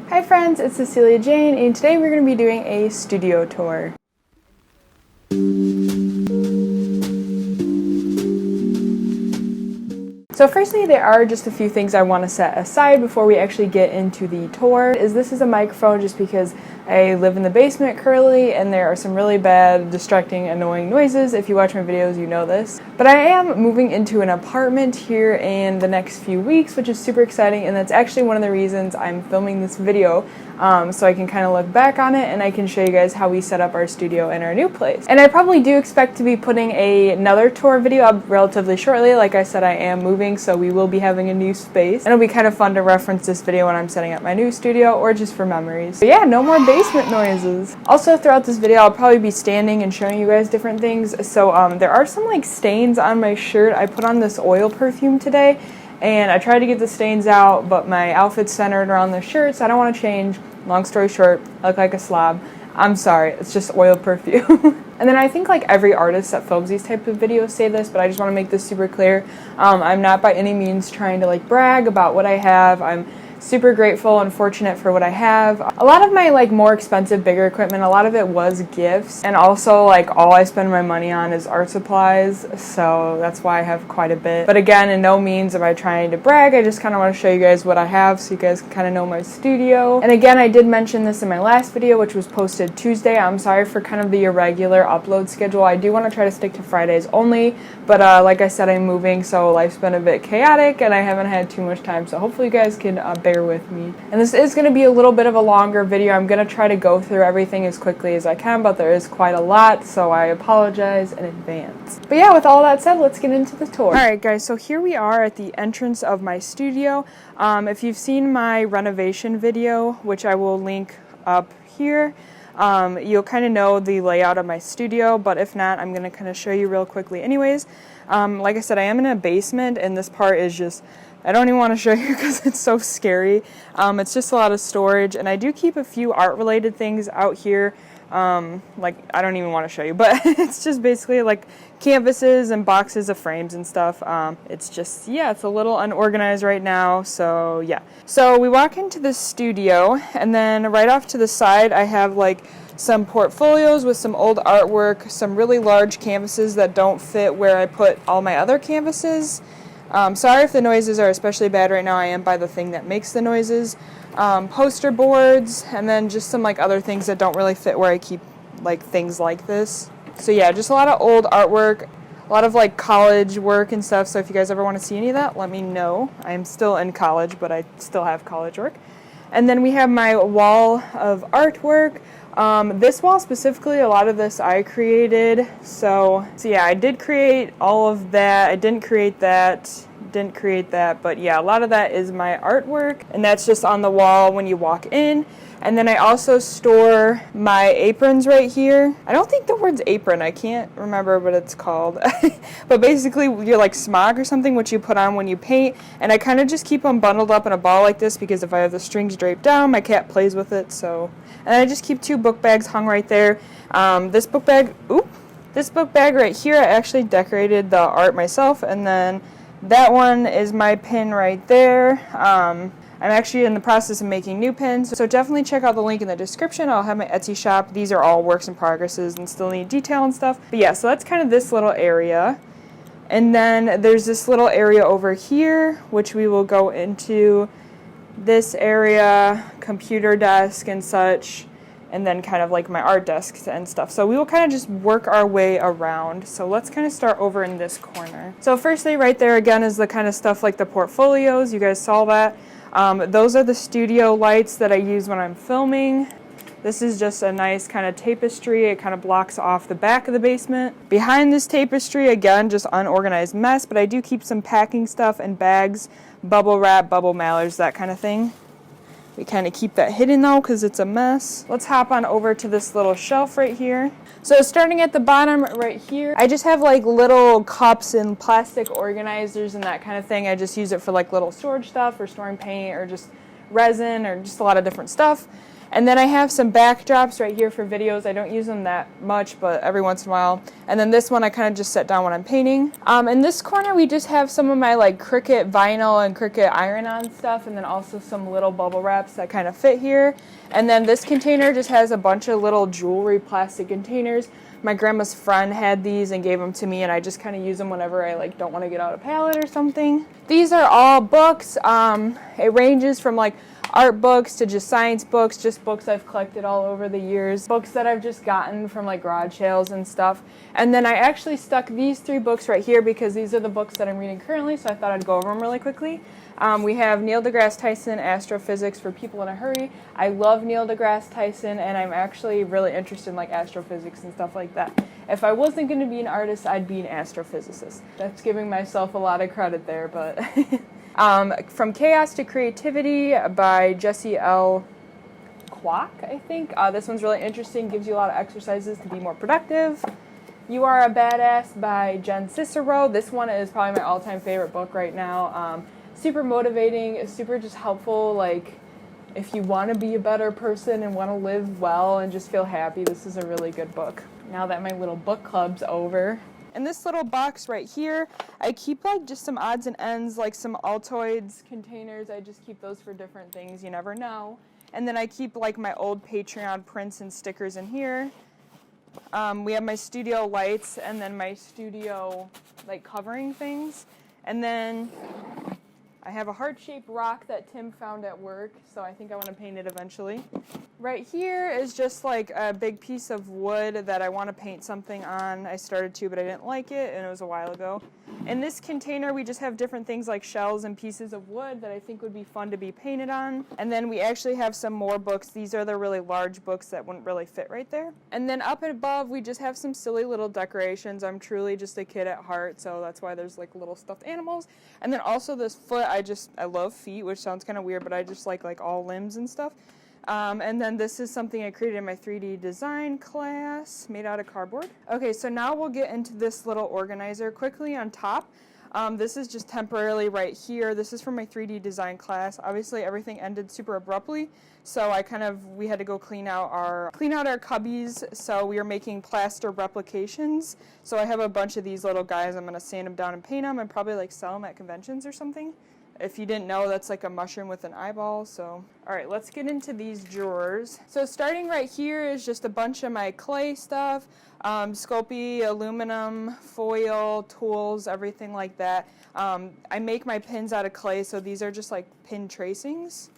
Hi friends, it's Cecilia Jane, and today we're going to be doing a studio tour. So firstly, there are just a few things I want to set aside before we actually get into the tour. This is a microphone just because I live in the basement currently and there are some really bad, distracting, annoying noises. If you watch my videos, you know this. But I am moving into an apartment here in the next few weeks, which is super exciting, and that's actually one of the reasons I'm filming this video, so I can kind of look back on it and I can show you guys how we set up our studio in our new place. And I probably do expect to be putting another tour video up relatively shortly. Like I said, I am moving, so we will be having a new space. And it'll be kind of fun to reference this video when I'm setting up my new studio or just for memories. But yeah, no more basement noises. Also, throughout this video, I'll probably be standing and showing you guys different things. So there are some like stains on my shirt. I put on this oil perfume today and I tried to get the stains out, but my outfit's centered around the shirt, so I don't want to change. Long story short, I look like a slob. I'm sorry, it's just oil perfume. And then I think like every artist that films these type of videos say this, but I just want to make this super clear. I'm not by any means trying to like brag about what I have. I'm super grateful and fortunate for what I have. A lot of my like more expensive, bigger equipment, a lot of it was gifts, and also like all I spend my money on is art supplies, so that's why I have quite a bit. But again, in no means am I trying to brag. I just kind of want to show you guys what I have so you guys can kind of know my studio. And again, I did mention this in my last video, which was posted Tuesday. I'm sorry for kind of the irregular upload schedule. I do want to try to stick to Fridays only, but like I said, I'm moving, so life's been a bit chaotic and I haven't had too much time, so hopefully you guys can bear with me. And this is going to be a little bit of a longer video. I'm going to try to go through everything as quickly as I can, but there is quite a lot, so I apologize in advance. But yeah, with all that said, let's get into the tour. Alright guys, so here we are at the entrance of my studio. If you've seen my renovation video, which I will link up here, you'll kind of know the layout of my studio, but if not, I'm going to kind of show you real quickly anyways. Like I said, I am in a basement, and this part is just, I don't even want to show you because it's so scary. It's just a lot of storage, and I do keep a few art-related things out here. Like, I don't even want to show you, but it's just basically like canvases and boxes of frames and stuff. It's just, yeah, it's a little unorganized right now, so yeah. So we walk into the studio, and then right off to the side, I have like some portfolios with some old artwork, some really large canvases that don't fit where I put all my other canvases. Sorry if the noises are especially bad right now. I am by the thing that makes the noises. Poster boards, and then just some like other things that don't really fit where I keep like things like this. So yeah, just a lot of old artwork, a lot of like college work and stuff. So if you guys ever want to see any of that, let me know. I am still in college, but I still have college work. And then we have my wall of artwork. This wall specifically, a lot of this I created. So yeah, I did create all of that. I didn't create that, but yeah, a lot of that is my artwork, and that's just on the wall when you walk in. And then I also store my aprons right here. I don't think the word's apron, I can't remember what it's called. But basically, you're like smock or something, which you put on when you paint. And I kind of just keep them bundled up in a ball like this because if I have the strings draped down, my cat plays with it. So, and I just keep two book bags hung right there. This book bag right here, I actually decorated the art myself. And then that one is my pin right there. I'm actually in the process of making new pins, so definitely check out the link in the description. I'll have my Etsy shop. These are all works in progresses and still need detail and stuff. But yeah, so that's kind of this little area. And then there's this little area over here, which we will go into. This area, computer desk and such, and then kind of like my art desks and stuff. So we will kind of just work our way around. So let's kind of start over in this corner. So firstly, right there again is the kind of stuff like the portfolios. You guys saw that. Those are the studio lights that I use when I'm filming. This is just a nice kind of tapestry. It kind of blocks off the back of the basement. Behind this tapestry, again, just unorganized mess, but I do keep some packing stuff and bags, bubble wrap, bubble mailers, that kind of thing. We kind of keep that hidden though because it's a mess. Let's hop on over to this little shelf right here. So starting at the bottom right here, I just have like little cups and plastic organizers and that kind of thing. I just use it for like little storage stuff or storing paint or just resin or just a lot of different stuff. And then I have some backdrops right here for videos. I don't use them that much, but every once in a while. And then this one I kind of just set down when I'm painting. In this corner we just have some of my like Cricut vinyl and Cricut iron-on stuff, and then also some little bubble wraps that kind of fit here. And then this container just has a bunch of little jewelry plastic containers. My grandma's friend had these and gave them to me, and I just kind of use them whenever I like don't want to get out a palette or something. These are all books. It ranges from like art books to just science books, just books I've collected all over the years, books that I've just gotten from like garage sales and stuff. And then I actually stuck these 3 books right here because these are the books that I'm reading currently, so I thought I'd go over them really quickly. We have Neil deGrasse Tyson, Astrophysics for People in a Hurry. I love Neil deGrasse Tyson, and I'm actually really interested in like astrophysics and stuff like that. If I wasn't going to be an artist, I'd be an astrophysicist. That's giving myself a lot of credit there, but... From Chaos to Creativity by Jesse L. Kwok, I think. This one's really interesting, gives you a lot of exercises to be more productive. You Are a Badass by Jen Cicero. This one is probably my all-time favorite book right now. Super motivating, super just helpful, like if you want to be a better person and want to live well and just feel happy, this is a really good book. Now that my little book club's over. In this little box right here, I keep like just some odds and ends, like some Altoids containers. I just keep those for different things, you never know. And then I keep like my old Patreon prints and stickers in here. We have my studio lights and then my studio like covering things. And then I have a heart-shaped rock that Tim found at work, so I think I want to paint it eventually. Right here is just like a big piece of wood that I want to paint something on. I started to, but I didn't like it, and it was a while ago. In this container, we just have different things like shells and pieces of wood that I think would be fun to be painted on. And then we actually have some more books. These are the really large books that wouldn't really fit right there. And then up above, we just have some silly little decorations. I'm truly just a kid at heart, so that's why there's like little stuffed animals. And then also this foot, I love feet, which sounds kind of weird, but I just like all limbs and stuff. And then this is something I created in my 3D design class, made out of cardboard. Okay, so now we'll get into this little organizer quickly on top. This is just temporarily right here. This is from my 3D design class. Obviously, everything ended super abruptly, so we had to go clean out our cubbies. So we are making plaster replications. So I have a bunch of these little guys. I'm gonna sand them down and paint them, and probably like sell them at conventions or something. If you didn't know, that's like a mushroom with an eyeball. So, all right, let's get into these drawers. So starting right here is just a bunch of my clay stuff, Sculpey, aluminum, foil, tools, everything like that. I make my pins out of clay, so these are just like pin tracings.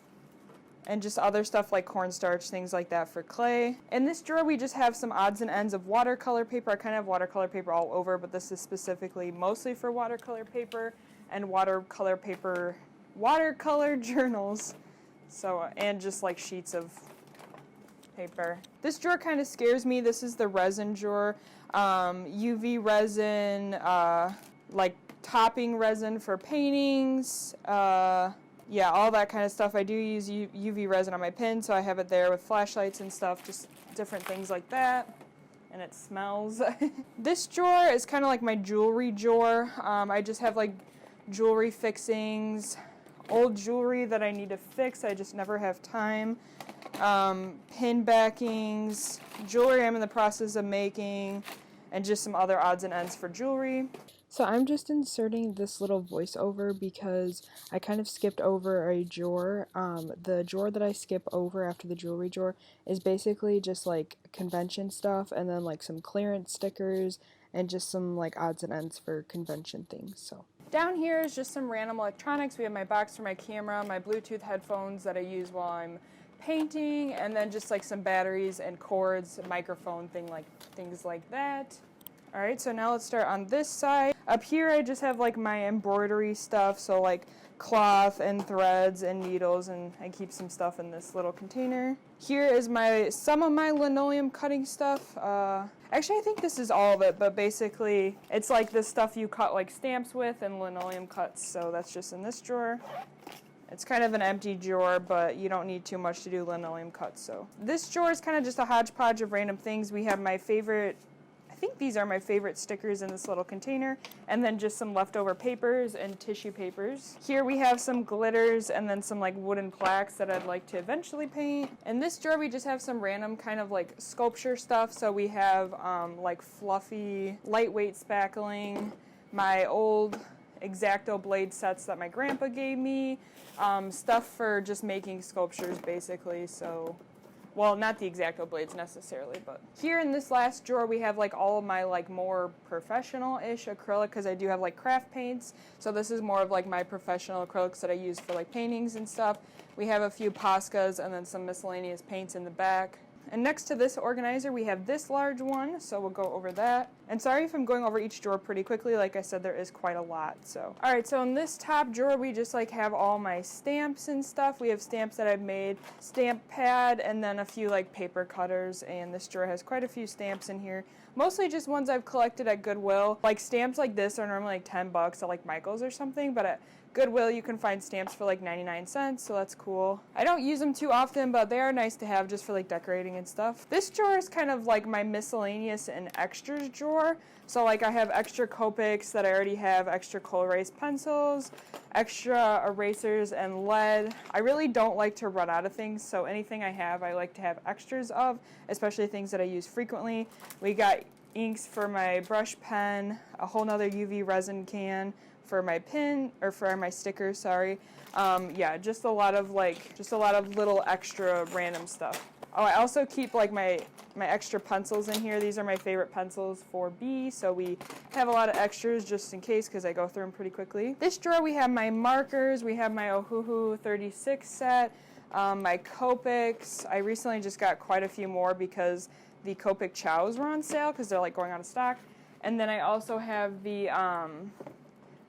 And just other stuff like cornstarch, things like that for clay. In this drawer, we just have some odds and ends of watercolor paper. I kind of have watercolor paper all over, but this is specifically mostly for watercolor paper and watercolor journals. So, and just like sheets of paper. This drawer kind of scares me. This is the resin drawer. UV resin, like topping resin for paintings, yeah, all that kind of stuff. I do use UV resin on my pin, so I have it there with flashlights and stuff, just different things like that. And it smells. This drawer is kind of like my jewelry drawer. I just have like jewelry fixings, old jewelry that I need to fix. I just never have time. Pin backings, jewelry I'm in the process of making, and just some other odds and ends for jewelry. So I'm just inserting this little voiceover because I kind of skipped over a drawer. The drawer that I skip over after the jewelry drawer is basically just like convention stuff, and then like some clearance stickers and just some like odds and ends for convention things. So down here is just some random electronics. We have my box for my camera, my Bluetooth headphones that I use while I'm painting, and then just like some batteries and cords, microphone things like that. All right, so now let's start on this side. Up here I just have like my embroidery stuff, so like cloth and threads and needles, and I keep some stuff in this little container. Here is some of my linoleum cutting stuff. Actually, I think this is all of it, but basically it's like the stuff you cut like stamps with and linoleum cuts, so that's just in this drawer. It's kind of an empty drawer, but you don't need too much to do linoleum cuts. So this drawer is kind of just a hodgepodge of random things. We have my favorite, I think these are my favorite stickers in this little container, and then just some leftover papers and tissue papers. Here we have some glitters and then some like wooden plaques that I'd like to eventually paint. In this drawer we just have some random kind of like sculpture stuff. So we have like fluffy, lightweight spackling, my old X-Acto blade sets that my grandpa gave me, stuff for just making sculptures basically. So, well, not the X-Acto blades necessarily, but here in this last drawer we have like all of my like more professional-ish acrylic, because I do have like craft paints. So this is more of like my professional acrylics that I use for like paintings and stuff. We have a few Poscas and then some miscellaneous paints in the back. And next to this organizer we have this large one, so we'll go over that. And sorry if I'm going over each drawer pretty quickly, like I said there is quite a lot. So alright, so in this top drawer we just like have all my stamps and stuff. We have stamps that I've made, stamp pad, and then a few like paper cutters, and this drawer has quite a few stamps in here. Mostly just ones I've collected at Goodwill. Like stamps like this are normally like $10 at like Michael's or something, but at Goodwill you can find stamps for like 99 cents, so that's cool. I don't use them too often, but they are nice to have just for like decorating and stuff. This drawer is kind of like my miscellaneous and extras drawer. So like I have extra Copics that I already have, extra coal erase pencils, extra erasers and lead. I really don't like to run out of things, so anything I have I like to have extras of, especially things that I use frequently. We got inks for my brush pen, a whole nother UV resin can for my pin, or for my sticker, sorry. Yeah, just a lot of little extra random stuff. Oh, I also keep like my extra pencils in here. These are my favorite pencils for B, so we have a lot of extras just in case, because I go through them pretty quickly. This drawer we have my markers, we have my Ohuhu 36 set, my Copics. I recently just got quite a few more because the Copic Chows were on sale because they're like going out of stock. And then I also have the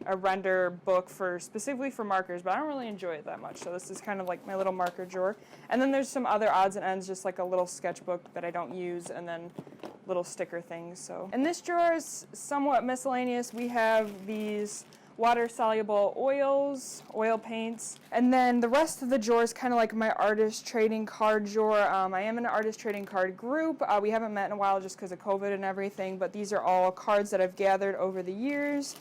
a render book for specifically for markers, but I don't really enjoy it that much, so this is kind of like my little marker drawer. And then there's some other odds and ends, just like a little sketchbook that I don't use, and then little sticker things. So, and this drawer is somewhat miscellaneous. We have these water-soluble oils, oil paints, and then the rest of the drawer is kind of like my artist trading card drawer. I am in an artist trading card group. We haven't met in a while just because of COVID and everything, but these are all cards that I've gathered over the years.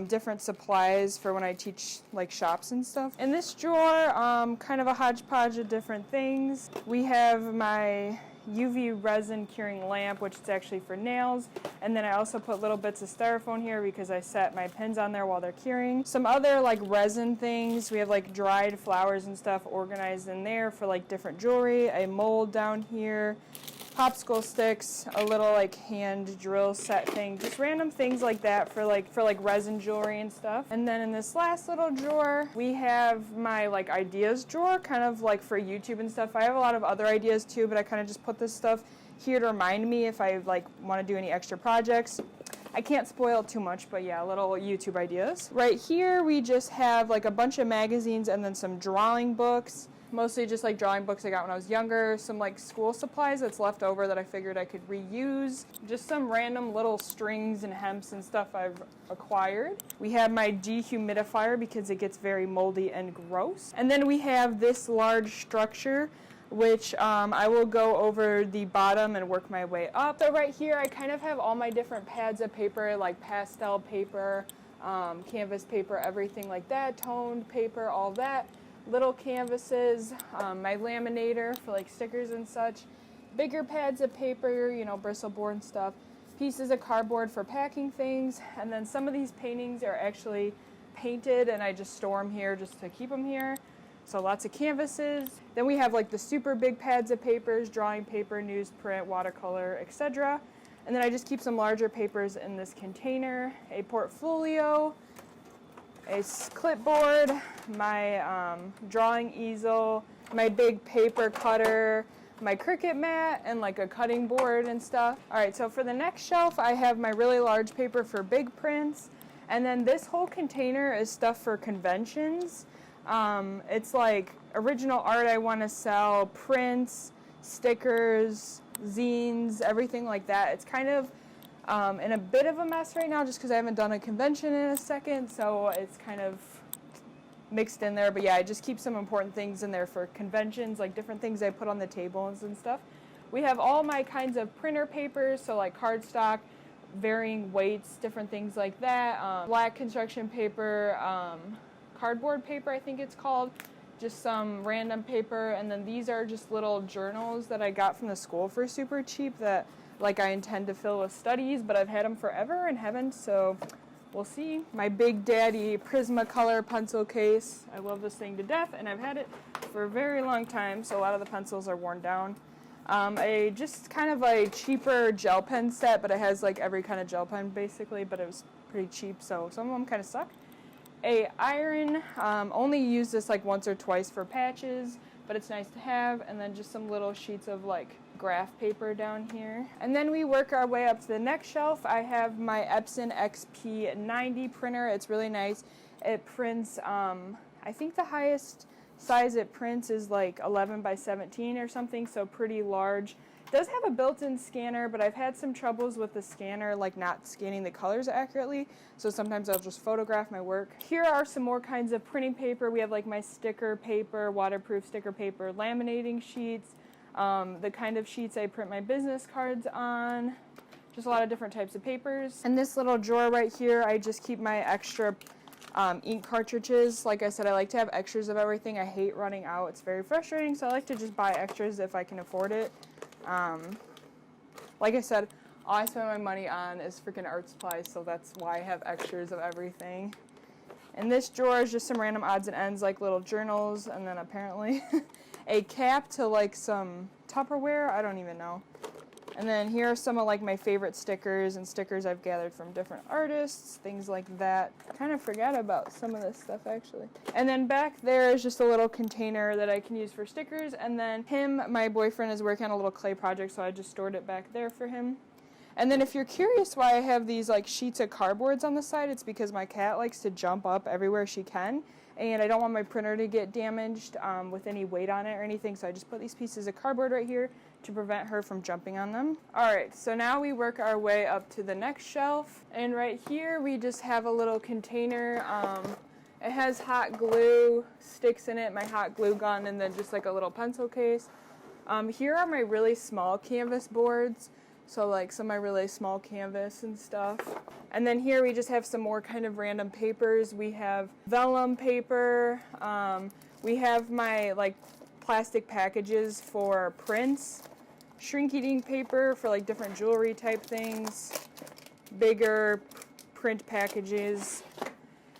Different supplies for when I teach like shops and stuff. In this drawer, kind of a hodgepodge of different things. We have my UV resin curing lamp, which is actually for nails, and then I also put little bits of styrofoam here because I set my pins on there while they're curing. Some other like resin things. We have like dried flowers and stuff organized in there for like different jewelry. A mold down here, popsicle sticks, a little like hand drill set thing, just random things like that for like resin jewelry and stuff. And then in this last little drawer we have my like ideas drawer, kind of like for YouTube and stuff. I have a lot of other ideas too, but I kind of just put this stuff here to remind me if I like want to do any extra projects. I can't spoil too much, but yeah, little YouTube ideas. Right here we just have like a bunch of magazines and then some drawing books. Mostly just like drawing books I got when I was younger, some like school supplies that's left over that I figured I could reuse, just some random little strings and hemps and stuff I've acquired. We have my dehumidifier because it gets very moldy and gross. And then we have this large structure, which I will go over the bottom and work my way up. So right here I kind of have all my different pads of paper, like pastel paper, canvas paper, everything like that, toned paper, all that. Little canvases, my laminator for like stickers and such, bigger pads of paper, you know, bristle board and stuff, pieces of cardboard for packing things, and then some of these paintings are actually painted and I just store them here just to keep them here. So lots of canvases. Then we have like the super big pads of papers, drawing paper, newsprint, watercolor, etc. And then I just keep some larger papers in this container, a portfolio, a clipboard, my drawing easel, my big paper cutter, my Cricut mat, and like a cutting board and stuff. Alright, so for the next shelf I have my really large paper for big prints, and then this whole container is stuff for conventions. It's like original art I want to sell, prints, stickers, zines, everything like that. It's kind of in a bit of a mess right now just because I haven't done a convention in a second, so it's kind of mixed in there. But yeah, I just keep some important things in there for conventions, like different things I put on the tables and stuff. We have all my kinds of printer papers, so like cardstock, varying weights, different things like that. Black construction paper, cardboard paper I think it's called, just some random paper, and then these are just little journals that I got from the school for super cheap that like I intend to fill with studies, but I've had them forever and haven't, so we'll see. My Big Daddy Prismacolor pencil case. I love this thing to death, and I've had it for a very long time, so a lot of the pencils are worn down. A just kind of a cheaper gel pen set, but it has like every kind of gel pen basically, but it was pretty cheap, so some of them kind of suck. A iron, only use this like once or twice for patches, but it's nice to have. And then just some little sheets of like graph paper down here. And then we work our way up to the next shelf. I have my Epson Xp 90 printer. It's really nice. It prints, I think the highest size it prints is like 11 by 17 or something, so pretty large. It does have a built-in scanner, but I've had some troubles with the scanner like not scanning the colors accurately, so sometimes I'll just photograph my work. Here are some more kinds of printing paper. We have like my sticker paper, waterproof sticker paper, laminating sheets, the kind of sheets I print my business cards on, just a lot of different types of papers. And this little drawer right here, I just keep my extra ink cartridges. Like I said, I like to have extras of everything. I hate running out. It's very frustrating, so I like to just buy extras if I can afford it. Like I said, all I spend my money on is freaking art supplies, so that's why I have extras of everything. And this drawer is just some random odds and ends, like little journals, and then apparently a cap to like some Tupperware, I don't even know. And then here are some of like my favorite stickers and stickers I've gathered from different artists, things like that. I kind of forgot about some of this stuff actually. And then back there is just a little container that I can use for stickers. And then my boyfriend, is working on a little clay project, so I just stored it back there for him. And then if you're curious why I have these like sheets of cardboards on the side, it's because my cat likes to jump up everywhere she can, and I don't want my printer to get damaged with any weight on it or anything, so I just put these pieces of cardboard right here to prevent her from jumping on them. Alright, so now we work our way up to the next shelf, and right here we just have a little container. It has hot glue sticks in it, my hot glue gun, and then just like a little pencil case. Here are my really small canvas boards. So like some of my really small canvas and stuff. And then here we just have some more kind of random papers. We have vellum paper. We have my like plastic packages for prints. Shrink-eating paper for like different jewelry type things. Bigger print packages.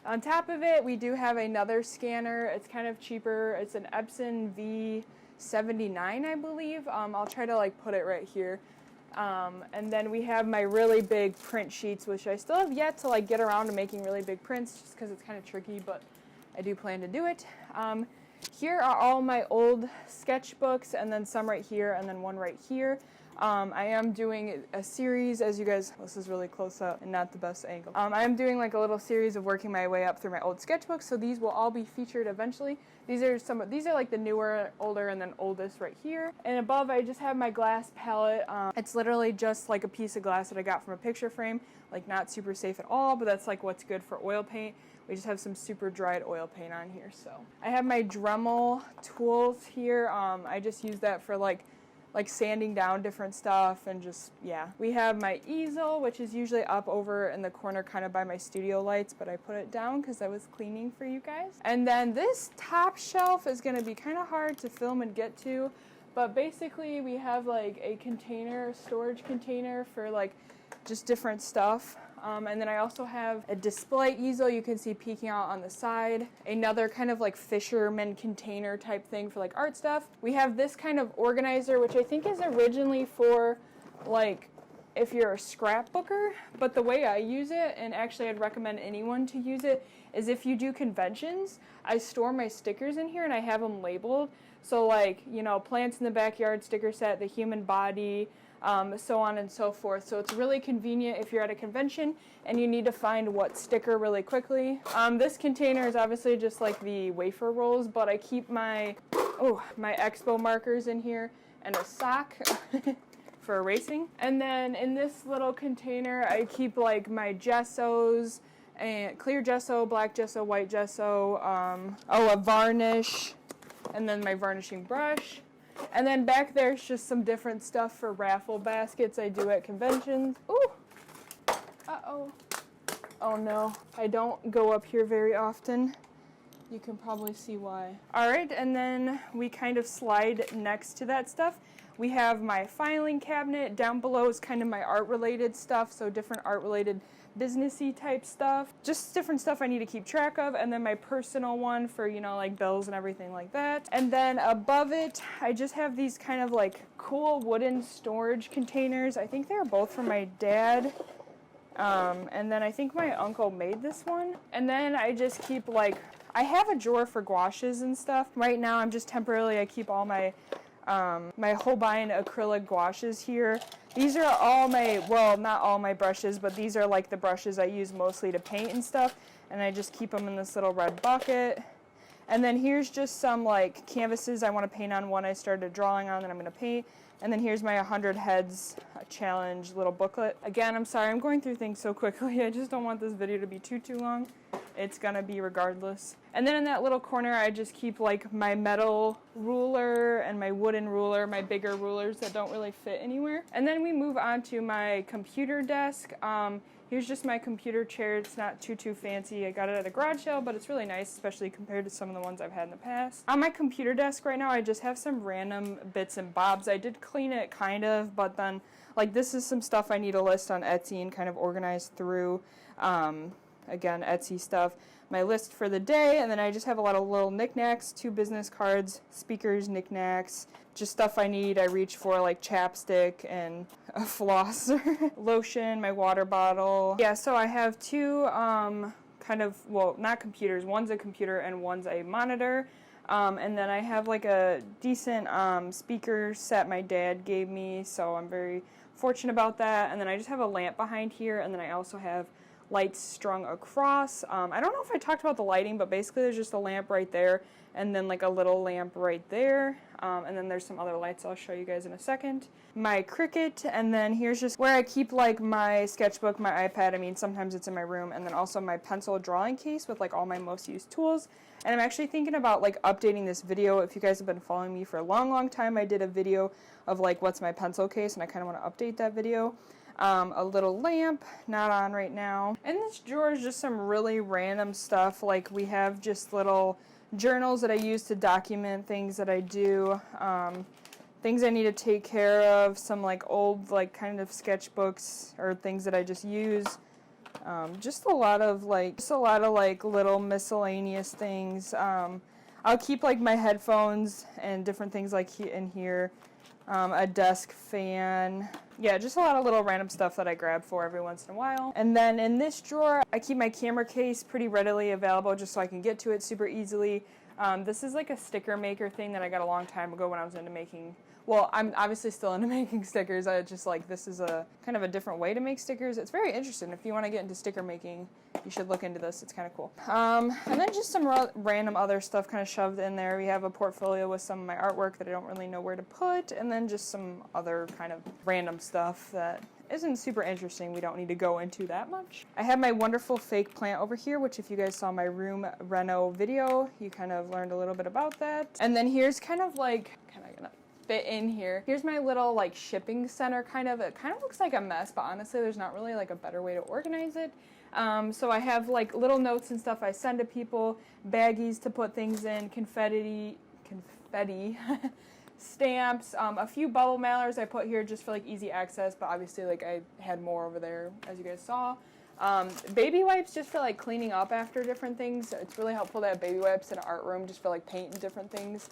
On top of it, we do have another scanner. It's kind of cheaper. It's an Epson V79, I believe. I'll try to like put it right here. And then we have my really big print sheets, which I still have yet to like get around to making really big prints, just because it's kind of tricky, but I do plan to do it. Here are all my old sketchbooks, and then some right here, and then one right here. I am doing a series, as you guys, this is really close up and not the best angle. I am doing like a little series of working my way up through my old sketchbooks, so these will all be featured eventually. These are like the newer, older, and then oldest right here. And above I just have my glass palette. It's literally just like a piece of glass that I got from a picture frame, like not super safe at all, but that's like what's good for oil paint. We just have some super dried oil paint on here. So I have my Dremel tools here. I just use that for like sanding down different stuff, and just, yeah. We have my easel, which is usually up over in the corner kind of by my studio lights, but I put it down because I was cleaning for you guys. And then this top shelf is going to be kind of hard to film and get to, but basically we have like a container, storage container for like just different stuff. And then I also have a display easel you can see peeking out on the side. Another kind of like fisherman container type thing for like art stuff. We have this kind of organizer, which I think is originally for like if you're a scrapbooker, but the way I use it, and actually I'd recommend anyone to use it, is if you do conventions, I store my stickers in here and I have them labeled. So like, you know, plants in the backyard sticker set, the human body, so on and so forth. So it's really convenient if you're at a convention and you need to find what sticker really quickly. This container is obviously just like the wafer rolls, but I keep my Expo markers in here and a sock for erasing. And then in this little container I keep like my gessos, and clear gesso, black gesso, white gesso, a varnish, and then my varnishing brush. And then back there's just some different stuff for raffle baskets I do at conventions. Ooh! Uh-oh. Oh no, I don't go up here very often. You can probably see why. Alright, and then we kind of slide next to that stuff. We have my filing cabinet. Down below is kind of my art-related stuff, so different art-related businessy type stuff. Just different stuff I need to keep track of, and then my personal one for, you know, like bills and everything like that. And then above it, I just have these kind of like cool wooden storage containers. I think they're both from my dad. And then I think my uncle made this one. And then I just keep like, I have a drawer for gouaches and stuff. Right now I'm just temporarily, I keep all my my Holbein acrylic gouaches here. These are all my, well, not all my brushes, but these are like the brushes I use mostly to paint and stuff. And I just keep them in this little red bucket. And then here's just some like canvases I want to paint on, one I started drawing on that I'm going to paint. And then here's my 100 Heads challenge little booklet. Again, I'm sorry, I'm going through things so quickly. I just don't want this video to be too long. It's gonna be regardless. And then in that little corner, I just keep like my metal ruler and my wooden ruler, my bigger rulers that don't really fit anywhere. And then we move on to my computer desk. Here's just my computer chair. It's not too fancy. I got it at a garage sale, but it's really nice, especially compared to some of the ones I've had in the past. On my computer desk right now, I just have some random bits and bobs. I did clean it kind of, but then like this is some stuff I need to list on Etsy and kind of organize through. Again, Etsy stuff, my list for the day, and then I just have a lot of little knickknacks, 2 business cards, speakers, knickknacks, just stuff I need. I reach for like chapstick and a flosser, lotion, my water bottle. Yeah, so I have 2 kind of, well, not computers. One's a computer and one's a monitor. And then I have like a decent speaker set my dad gave me, so I'm very fortunate about that. And then I just have a lamp behind here, and then I also have lights strung across. I don't know if I talked about the lighting, but basically there's just a lamp right there and then like a little lamp right there. And then there's some other lights I'll show you guys in a second. My Cricut, and then here's just where I keep like my sketchbook, my iPad. I mean, sometimes it's in my room, and then also my pencil drawing case with like all my most used tools. And I'm actually thinking about like updating this video. If you guys have been following me for a long time, I did a video of like what's my pencil case, and I kind of want to update that video. A little lamp, not on right now. And this drawer is just some really random stuff. Like we have just little journals that I use to document things that I do, things I need to take care of, some like old like kind of sketchbooks or things that I just use. Just a lot of like little miscellaneous things. I'll keep like my headphones and different things like in here. A desk fan. Yeah, just a lot of little random stuff that I grab for every once in a while. And then in this drawer, I keep my camera case pretty readily available just so I can get to it super easily. This is like a sticker maker thing that I got a long time ago when I was into making, well, I'm obviously still into making stickers. I just like, this is a kind of a different way to make stickers. It's very interesting. If you want to get into sticker making, you should look into this. It's kind of cool. And then just some random other stuff kind of shoved in there. We have a portfolio with some of my artwork that I don't really know where to put, and then just some other kind of random stuff that isn't super interesting. We don't need to go into that much. I have my wonderful fake plant over here, which if you guys saw my room reno video, you kind of learned a little bit about that. And then here's kind of like, kind of gonna fit in here. Here's my little like shipping center kind of. It kind of looks like a mess, but honestly there's not really like a better way to organize it. So I have like little notes and stuff I send to people, baggies to put things in, confetti stamps, a few bubble mailers I put here just for like easy access, but obviously like I had more over there as you guys saw. Baby wipes just for like cleaning up after different things. It's really helpful to have baby wipes in an art room just for like paint and different things.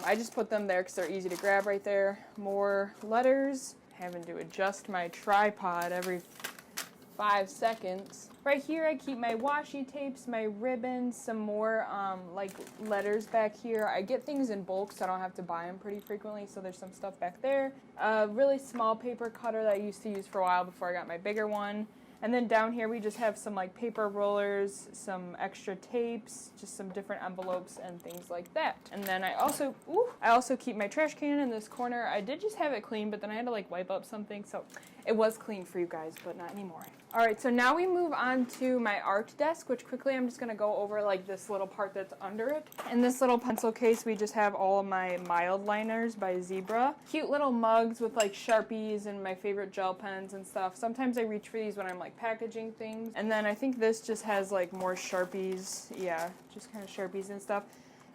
I just put them there because they're easy to grab right there. More letters. Having to adjust my tripod every 5 seconds. Right here I keep my washi tapes, my ribbons, some more like letters back here. I get things in bulk so I don't have to buy them pretty frequently, so there's some stuff back there. A really small paper cutter that I used to use for a while before I got my bigger one. And then down here we just have some like paper rollers, some extra tapes, just some different envelopes and things like that. And then I also keep my trash can in this corner. I did just have it clean, but then I had to like wipe up something, so it was clean for you guys, but not anymore. Alright, so now we move on to my art desk, which quickly I'm just going to go over like this little part that's under it. In this little pencil case, we just have all of my mild liners by Zebra. Cute little mugs with like Sharpies and my favorite gel pens and stuff. Sometimes I reach for these when I'm like packaging things. And then I think this just has like more Sharpies. Yeah, just kind of Sharpies and stuff.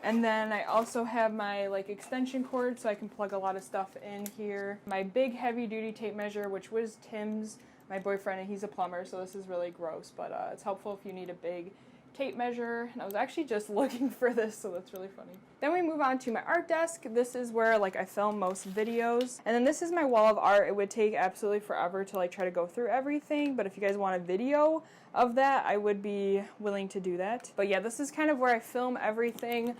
And then I also have my like extension cord so I can plug a lot of stuff in here. My big heavy duty tape measure, which was Tim's, my boyfriend, and he's a plumber, so this is really gross, but it's helpful if you need a big tape measure. And I was actually just looking for this, so that's really funny. Then we move on to my art desk. This is where like I film most videos. And then this is my wall of art. It would take absolutely forever to like try to go through everything, but if you guys want a video of that, I would be willing to do that. But yeah, this is kind of where I film everything.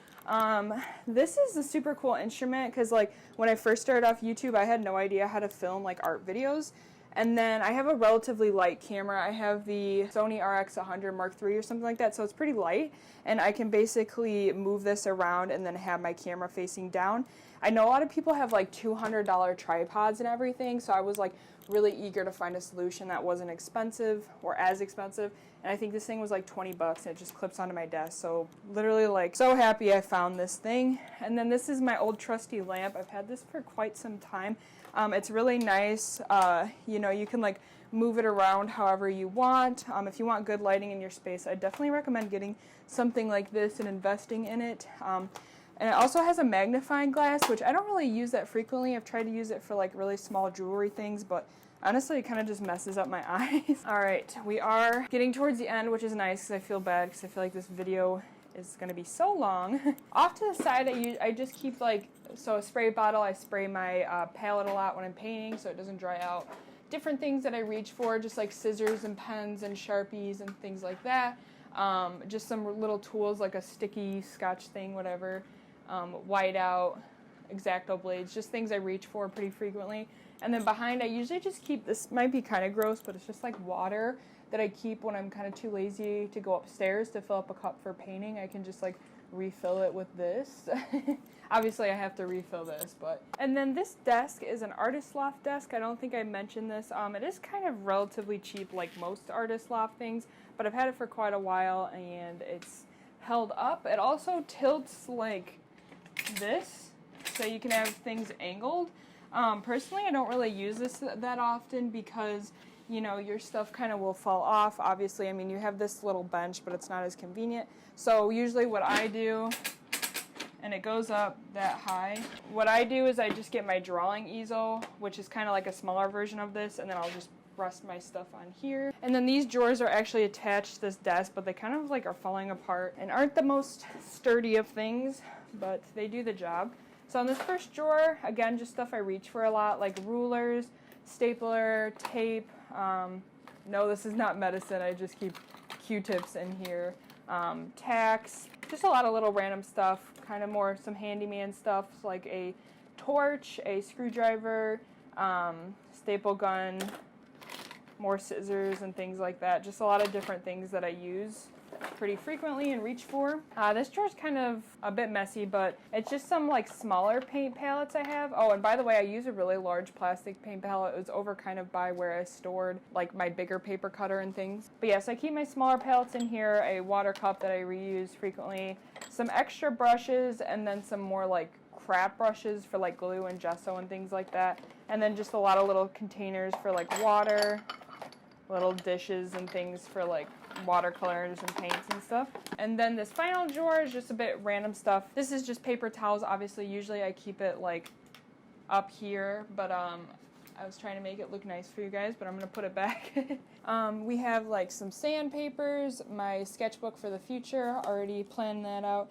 This is a super cool instrument because like when I first started off YouTube, I had no idea how to film like art videos. And then I have a relatively light camera. I have the Sony RX100 Mark III or something like that, so it's pretty light. And I can basically move this around and then have my camera facing down. I know a lot of people have like $200 tripods and everything, so I was like really eager to find a solution that wasn't expensive or as expensive. And I think this thing was like 20 bucks and it just clips onto my desk. So literally like so happy I found this thing. And then this is my old trusty lamp. I've had this for quite some time. It's really nice. You know, you can like move it around however you want. If you want good lighting in your space, I definitely recommend getting something like this and investing in it. And it also has a magnifying glass, which I don't really use that frequently. I've tried to use it for like really small jewelry things, but honestly it kind of just messes up my eyes. Alright, we are getting towards the end, which is nice because I feel bad because I feel like this video is going to be so long. Off to the side, I just keep like, so a spray bottle, I spray my palette a lot when I'm painting so it doesn't dry out. Different things that I reach for, just like scissors and pens and Sharpies and things like that. Just some little tools like a sticky scotch thing, whatever. Whiteout, X-Acto blades, just things I reach for pretty frequently. And then behind I usually just keep, this might be kind of gross, but it's just like water that I keep when I'm kind of too lazy to go upstairs to fill up a cup for painting. I can just like refill it with this. Obviously I have to refill this, but. And then this desk is an Artist Loft desk. I don't think I mentioned this. It is kind of relatively cheap like most Artist Loft things, but I've had it for quite a while and it's held up. It also tilts like this, so you can have things angled. Personally, I don't really use this that often because, you know, your stuff kind of will fall off. Obviously, I mean, you have this little bench, but it's not as convenient. So usually what I do, and it goes up that high, what I do is I just get my drawing easel, which is kind of like a smaller version of this, and then I'll just rest my stuff on here. And then these drawers are actually attached to this desk, but they kind of like are falling apart and aren't the most sturdy of things, but they do the job. So in this first drawer, again, just stuff I reach for a lot, like rulers, stapler, tape. No, this is not medicine. I just keep Q-tips in here. Tacks, just a lot of little random stuff, kind of more some handyman stuff, like a torch, a screwdriver, staple gun, more scissors and things like that. Just a lot of different things that I use pretty frequently and reach for. This drawer is kind of a bit messy, but it's just some like smaller paint palettes I have. Oh, and by the way, I use a really large plastic paint palette. It was over kind of by where I stored like my bigger paper cutter and things. But yes, I keep my smaller palettes in here, a water cup that I reuse frequently, some extra brushes, and then some more like crap brushes for like glue and gesso and things like that. And then just a lot of little containers for like water, little dishes and things for like watercolors and paints and stuff. And then this final drawer is just a bit random stuff. This is just paper towels. Obviously, usually I keep it like up here, but I was trying to make it look nice for you guys, but I'm gonna put it back. We have like some sandpapers, my sketchbook for the future, already planned that out.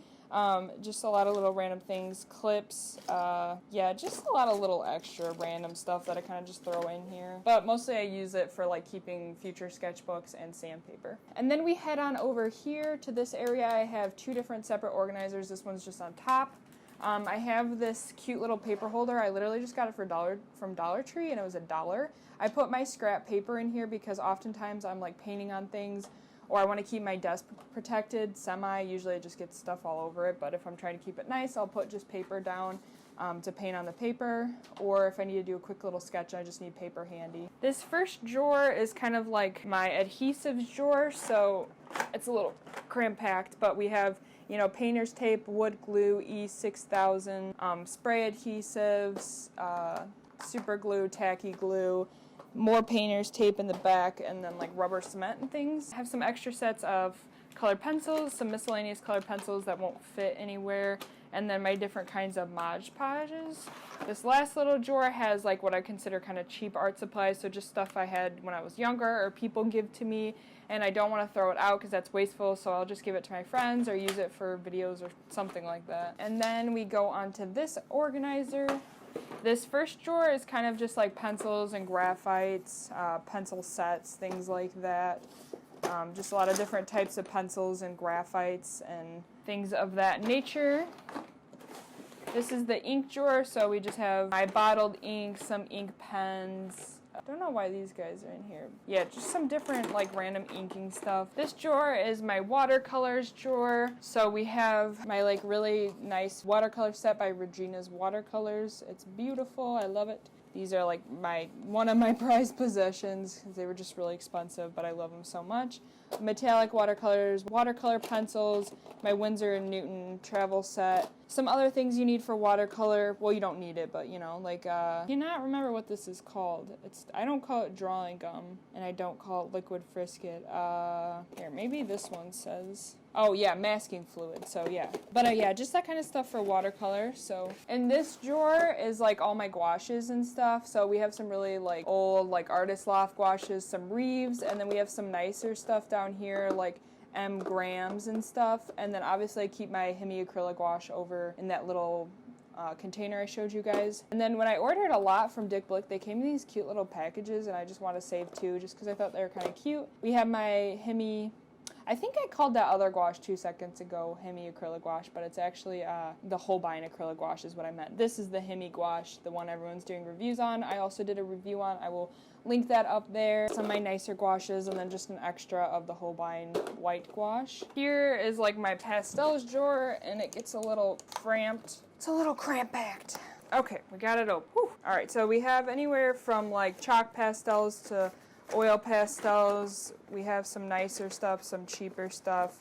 Just a lot of little random things, clips, yeah, just a lot of little extra random stuff that I kind of just throw in here. But mostly I use it for like keeping future sketchbooks and sandpaper. And then we head on over here to this area. I have two different separate organizers. This one's just on top. I have this cute little paper holder. I literally just got it from Dollar Tree and it was $1. I put my scrap paper in here because oftentimes I'm like painting on things or I want to keep my desk protected, usually it just gets stuff all over it, but if I'm trying to keep it nice, I'll put just paper down. to paint on the paper, or if I need to do a quick little sketch, I just need paper handy. This first drawer is kind of like my adhesives drawer, so it's a little cram-packed, but we have, you know, painter's tape, wood glue, E6000, spray adhesives, super glue, tacky glue, more painter's tape in the back, and then like rubber cement and things. I have some extra sets of colored pencils, some miscellaneous colored pencils that won't fit anywhere, and then my different kinds of Mod Podges. This last little drawer has like what I consider kind of cheap art supplies, so just stuff I had when I was younger or people give to me, and I don't want to throw it out because that's wasteful, so I'll just give it to my friends or use it for videos or something like that. And then we go on to this organizer. This first drawer is kind of just like pencils and graphites, pencil sets, things like that. Just a lot of different types of pencils and graphites and things of that nature. This is the ink drawer, so we just have my bottled ink, some ink pens. I don't know why these guys are in here. Yeah, just some different like random inking stuff. This drawer is my Watercolors drawer. So we have my like really nice watercolor set by Regina's Watercolors. It's beautiful. I love it. These are like one of my prized possessions because they were just really expensive, but I love them so much. Metallic watercolors, watercolor pencils, my Winsor & Newton travel set. Some other things you need for watercolor. Well, you don't need it, but you know, like, I cannot remember what this is called. I don't call it drawing gum, and I don't call it liquid Frisket. Here, maybe this one says. Oh yeah, masking fluid, so yeah. But yeah, just that kind of stuff for watercolor, so. And this drawer is like all my gouaches and stuff, so we have some really like old like artist loft gouaches, some Reeves, and then we have some nicer stuff down here like M. Grams and stuff, and then obviously I keep my Hemi acrylic gouache over in that little container I showed you guys. And then when I ordered a lot from Dick Blick, they came in these cute little packages, and I just want to save two just because I thought they were kind of cute. We have my Hemi, I think I called that other gouache 2 seconds ago Hemi acrylic gouache, but it's actually the Holbein acrylic gouache is what I meant. This is the Hemi gouache, the one everyone's doing reviews on. I also did a review on. I will link that up there. Some of my nicer gouaches, and then just an extra of the Holbein white gouache. Here is like my pastels drawer, and it gets a little cramped. It's a little cramp-packed. Okay, we got it open. Whew. All right, so we have anywhere from like chalk pastels to oil pastels. We have some nicer stuff, some cheaper stuff,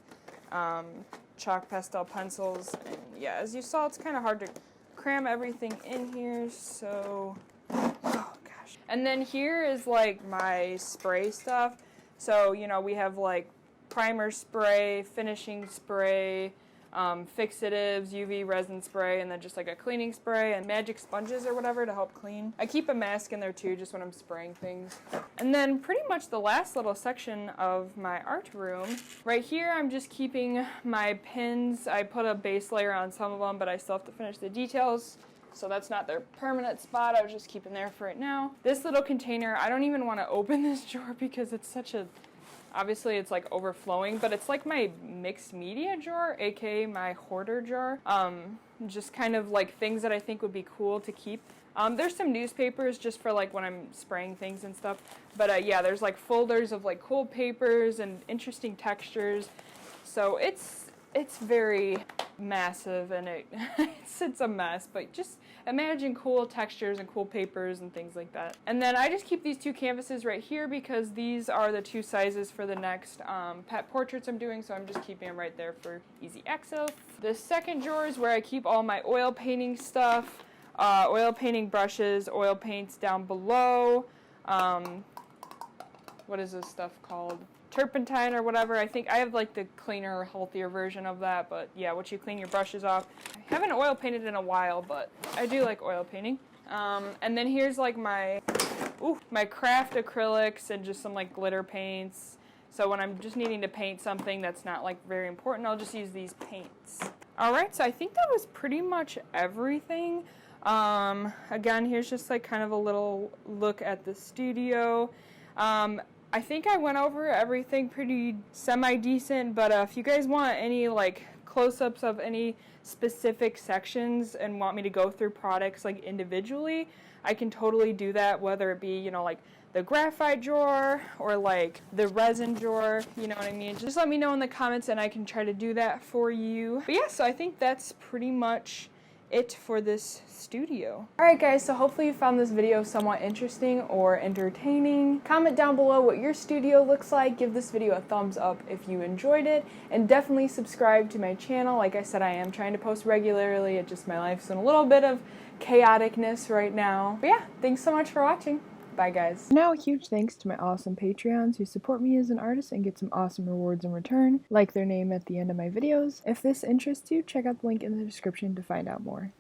chalk pastel pencils, and yeah, as you saw, it's kind of hard to cram everything in here, so, oh gosh. And then here is like my spray stuff. So, you know, we have like primer spray, finishing spray, fixatives, UV resin spray, and then just like a cleaning spray and magic sponges or whatever to help clean. I keep a mask in there too, just when I'm spraying things. And then pretty much the last little section of my art room. Right here I'm just keeping my pins. I put a base layer on some of them, but I still have to finish the details. So that's not their permanent spot. I was just keeping there for right now. This little container, I don't even want to open this drawer because it's such a, obviously it's like overflowing, but it's like my mixed media drawer, aka my hoarder drawer. Just kind of like things that I think would be cool to keep. There's some newspapers just for like when I'm spraying things and stuff. But yeah, there's like folders of like cool papers and interesting textures. So it's very massive, and it's a mess, but just imagine cool textures and cool papers and things like that. And then I just keep these two canvases right here because these are the two sizes for the next pet portraits I'm doing, so I'm just keeping them right there for easy access. The second drawer is where I keep all my oil painting stuff, oil painting brushes, oil paints down below. What is this stuff called? Turpentine or whatever. I think I have like the cleaner, healthier version of that, but yeah, what you clean your brushes off. I haven't oil painted in a while, but I do like oil painting. And then here's like my craft acrylics and just some like glitter paints. So when I'm just needing to paint something that's not like very important, I'll just use these paints. Alright, so I think that was pretty much everything. Again, here's just like kind of a little look at the studio. I think I went over everything pretty semi-decent, but if you guys want any like close-ups of any specific sections and want me to go through products like individually, I can totally do that, whether it be, you know, like the graphite drawer or like the resin drawer, you know what I mean? Just let me know in the comments and I can try to do that for you. But yeah, so I think that's pretty much it for this studio. Alright guys, so hopefully you found this video somewhat interesting or entertaining. Comment down below what your studio looks like, give this video a thumbs up if you enjoyed it, and definitely subscribe to my channel. Like I said, I am trying to post regularly, it just my life's in a little bit of chaoticness right now. But yeah, thanks so much for watching. Bye guys. Now a huge thanks to my awesome Patreons who support me as an artist and get some awesome rewards in return, like their name at the end of my videos. If this interests you, check out the link in the description to find out more.